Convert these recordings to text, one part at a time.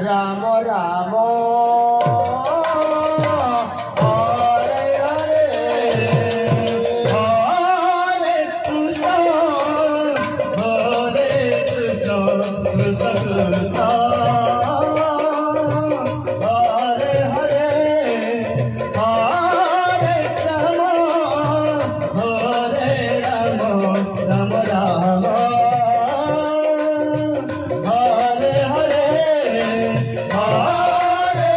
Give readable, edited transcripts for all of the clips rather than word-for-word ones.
Ram Ram Hare Hare Hare Krishna Krishna Krishna Hare Hare Hare Ram Ram Ram Hare Hare Hare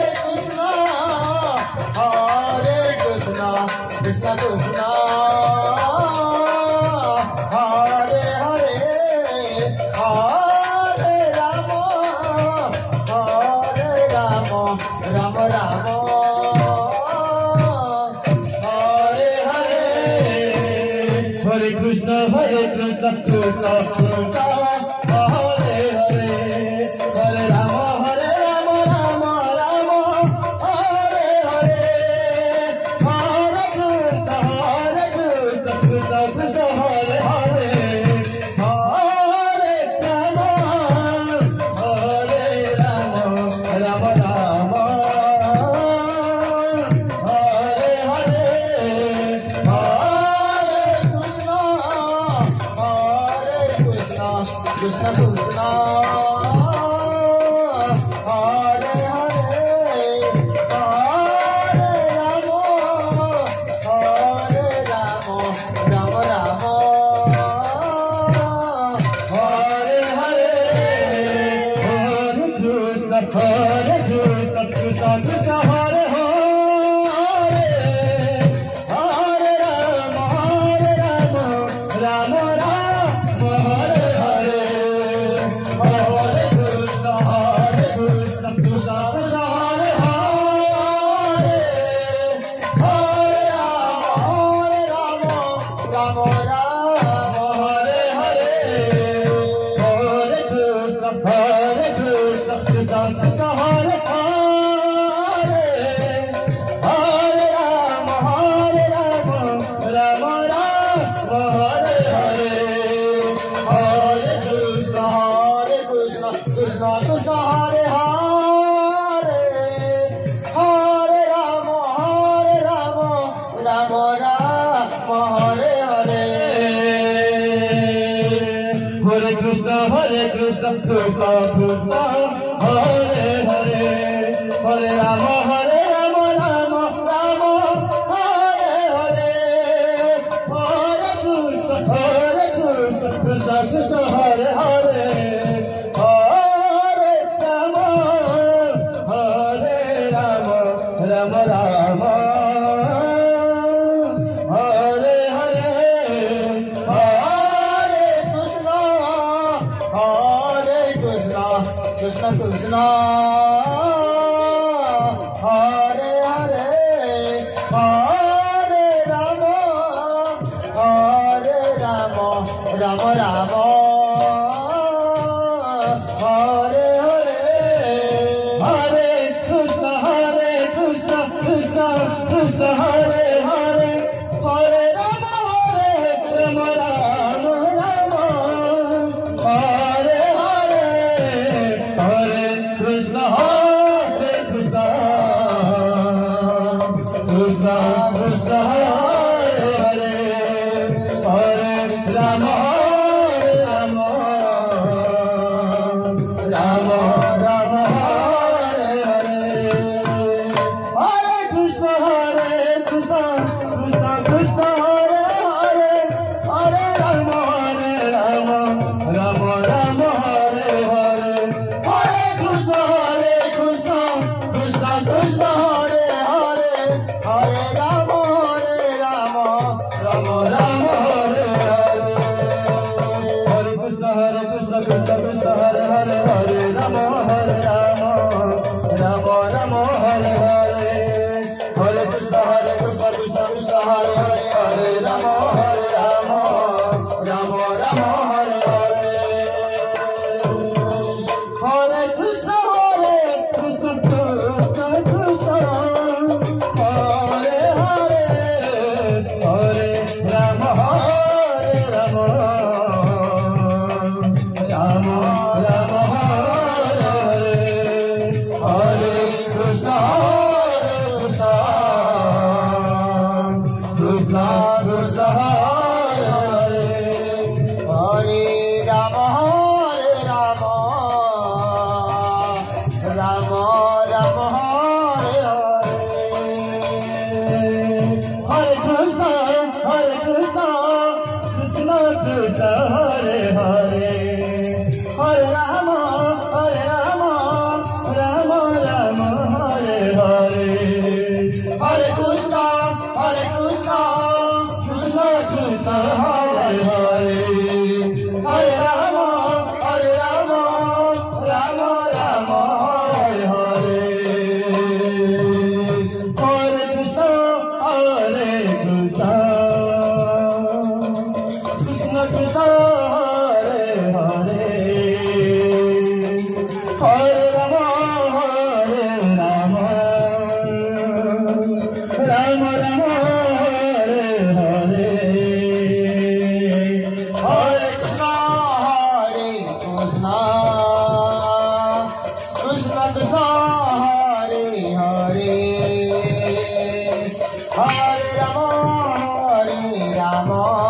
Krishna Krishna Krishna Hare Hare Hare Ram Ram Ram Hare Hare Hare Krishna Krishna Krishna Hare Hare Hare Ram Ram Ram Hare Hare Hare Krishna Krishna Krishna Hare Hare Hare Ram Ram Ram Hare Hare Krishna Krishna Hare Hare Hare Ram Ram Ram Hare Hare Hare Krishna Krishna Krishna Hare Hare Hare Ram Ram Ram Hare Hare Hare Krishna Krishna Krishna Hare Hare Hare Ram Ram Ram Hare Hare Hare Krishna Krishna Krishna Hare Hare Hare Ram Ram Ram Hare Hare Hare Krishna Krishna Krishna Hare Hare Hare Ram Ram Ram Hare Hare Hare Krishna Krishna Krishna Hare Hare Hare Ram Ram Ram Hare Hare Hare Krishna Krishna Krishna Hare Hare Hare Ram Ram Ram Hare Hare Hare Krishna Krishna Krishna Hare Hare Hare Ram Ram Ram Hare Hare Hare Krishna Krishna Krishna Hare Hare Hare Ram Ram Hare Hare Hare Krishna Krishna Krishna Hare Hare Hare Ram Ram Ram Hare Hare Hare Krishna Krishna Krishna Hare Hare Hare Ram Ram Hare Hare Hare Krishna Krishna Krishna Hare Hare Hare Ram Ram Hare Hare Hare Krishna Krishna Krishna Hare Hare Hare Ram Ram Hare Hare Hare Krishna Krishna Krishna Hare Hare Hare Ram Ram Hare Hare Hare Krishna Krishna Krishna Hare Hare Hare Ram Ram Hare Hare Hare Rama, Rama Rama, Hare Hare, Hare Krishna, Krishna Krishna, Hare Hare, Hare Rama,